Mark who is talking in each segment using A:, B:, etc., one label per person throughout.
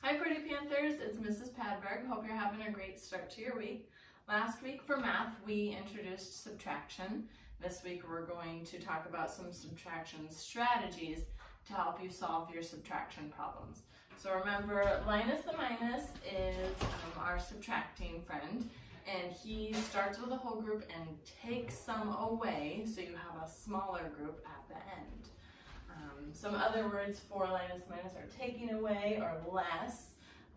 A: Hi Pretty Panthers, it's Mrs. Padberg. Hope you're having a great start to your week. Last week for math we introduced subtraction. This week we're going to talk about some subtraction strategies to help you solve your subtraction problems. So remember, Linus the minus is our subtracting friend, and he starts with a whole group and takes some away so you have a smaller group at the end. Some other words for Linus minus are taking away or less,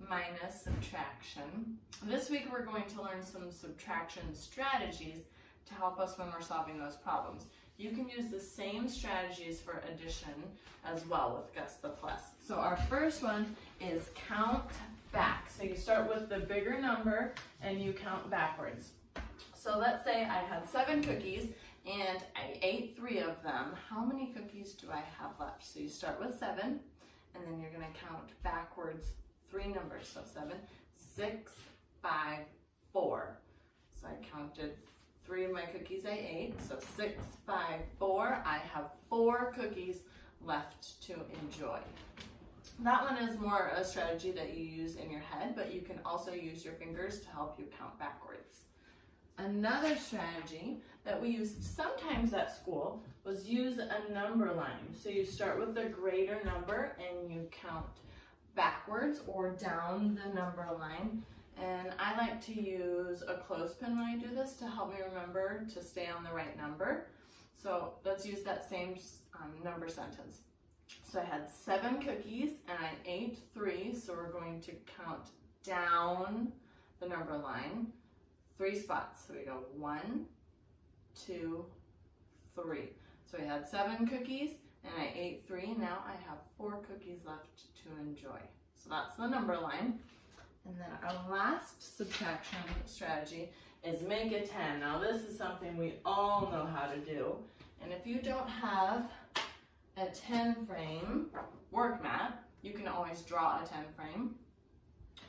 A: minus, subtraction. This week we're going to learn some subtraction strategies to help us when we're solving those problems. You can use the same strategies for addition as well with guess the plus. So our first one is count back. So you start with the bigger number and you count backwards. So let's say I had 7 cookies and I ate 3 of them. How many cookies do I have left? So you start with 7 and then you're going to count backwards 3 numbers. So 7, 6, 5, 4. So I counted 3 of my cookies I ate. So 6, 5, 4. I have 4 cookies left to enjoy. That one is more a strategy that you use in your head, but you can also use your fingers to help you count backwards. Another strategy that we used sometimes at school was use a number line. So you start with the greater number and you count backwards or down the number line. And I like to use a clothespin when I do this to help me remember to stay on the right number. So let's use that same number sentence. So I had 7 cookies and I ate 3, so we're going to count down the number line 3 spots. So we go 1, 2, 3. So we had 7 cookies and I ate 3. Now I have 4 cookies left to enjoy. So that's the number line. And then our last subtraction strategy is make a 10. Now this is something we all know how to do. And if you don't have a 10 frame work mat, you can always draw a 10 frame.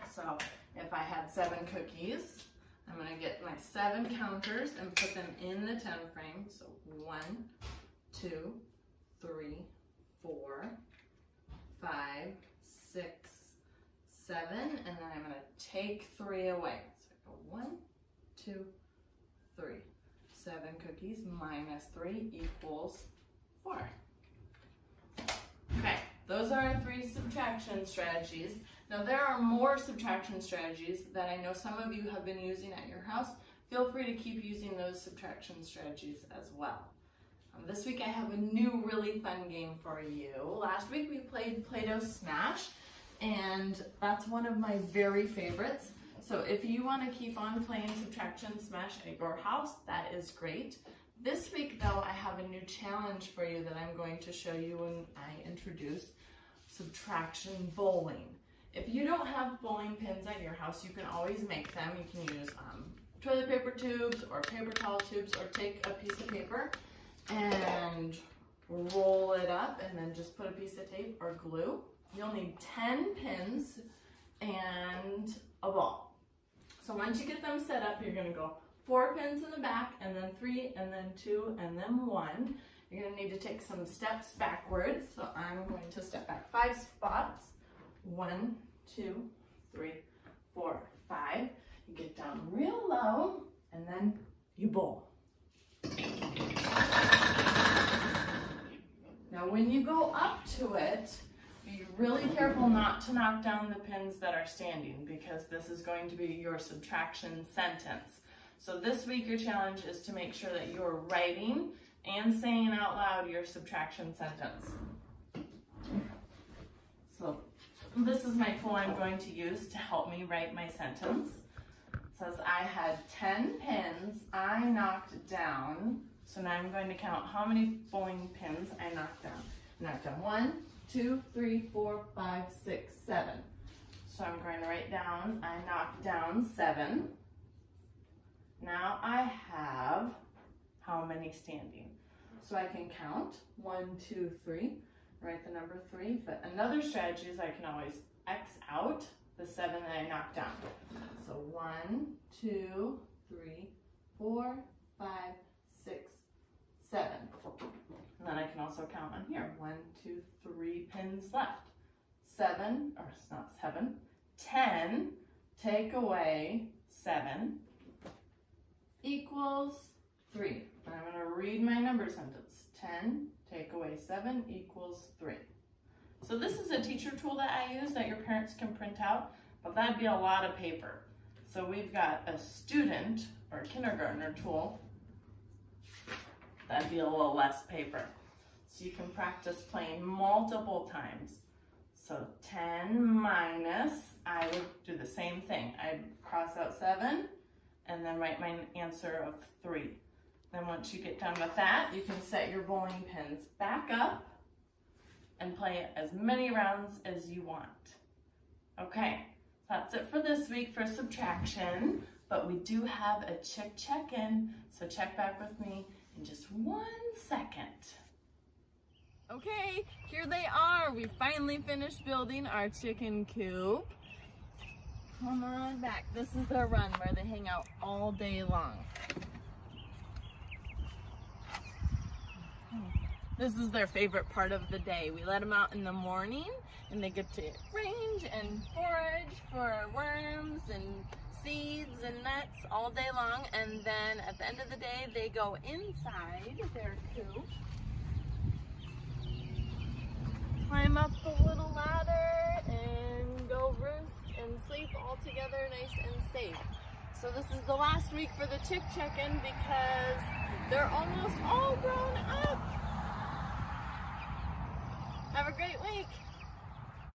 A: So if I had 7 cookies, I'm going to get my 7 counters and put them in the 10 frame. So 1, 2, 3, 4, 5, 6, 7, and then I'm going to take 3 away. So I go 1, 2, 3. 7 cookies minus 3 equals 4. Okay, those are our 3 subtraction strategies. Now there are more subtraction strategies that I know some of you have been using at your house. Feel free to keep using those subtraction strategies as well. This week I have a new really fun game for you. Last week we played Play-Doh Smash, and that's one of my very favorites. So if you want to keep on playing Subtraction Smash at your house, that is great. This week though, I have a new challenge for you that I'm going to show you when I introduce Subtraction Bowling. If you don't have bowling pins at your house, you can always make them. You can use toilet paper tubes or paper towel tubes, or take a piece of paper and roll it up and then just put a piece of tape or glue. You'll need 10 pins and a ball. So once you get them set up, you're going to go 4 pins in the back, and then 3, and then 2, and then 1. You're going to need to take some steps backwards. So I'm going to step back 5 spots. 1, 2, 3, 4, 5. You get down real low, and then you bowl. Now when you go up to it, be really careful not to knock down the pins that are standing, because this is going to be your subtraction sentence. So this week your challenge is to make sure that you're writing and saying out loud your subtraction sentence. So this is my tool I'm going to use to help me write my sentence. It says I had 10 pins I knocked down. So now I'm going to count how many bowling pins I knocked down. I knocked down 1, 2, 3, 4, 5, 6, 7. So I'm going to write down I knocked down 7. Now I have how many standing. So I can count 1, 2, 3. Write the number 3, but another strategy is I can always X out the 7 that I knocked down. So 1, 2, 3, 4, 5, 6, 7. And then I can also count on here. 1, 2, 3 pins left. 10 take away 7 equals 3. And I'm going to read my number sentence. 10 take away 7 equals 3. So this is a teacher tool that I use that your parents can print out, but that'd be a lot of paper. So we've got a student or kindergartner tool. That'd be a little less paper. So you can practice playing multiple times. So 10 minus, I would do the same thing. I'd cross out 7 and then write my answer of 3. Then once you get done with that, you can set your bowling pins back up and play as many rounds as you want. Okay, so that's it for this week for subtraction, but we do have a check-in, so check back with me in just 1 second. Okay, here they are. We finally finished building our chicken coop. On the run back, this is their run where they hang out all day long. This is their favorite part of the day. We let them out in the morning and they get to range and forage for worms and seeds and nuts all day long, and then at the end of the day they go inside their coop, climb up the little ladder and go roost and sleep all together nice and safe. So this is the last week for the chick check-in because they're almost all grown up. Have a great week.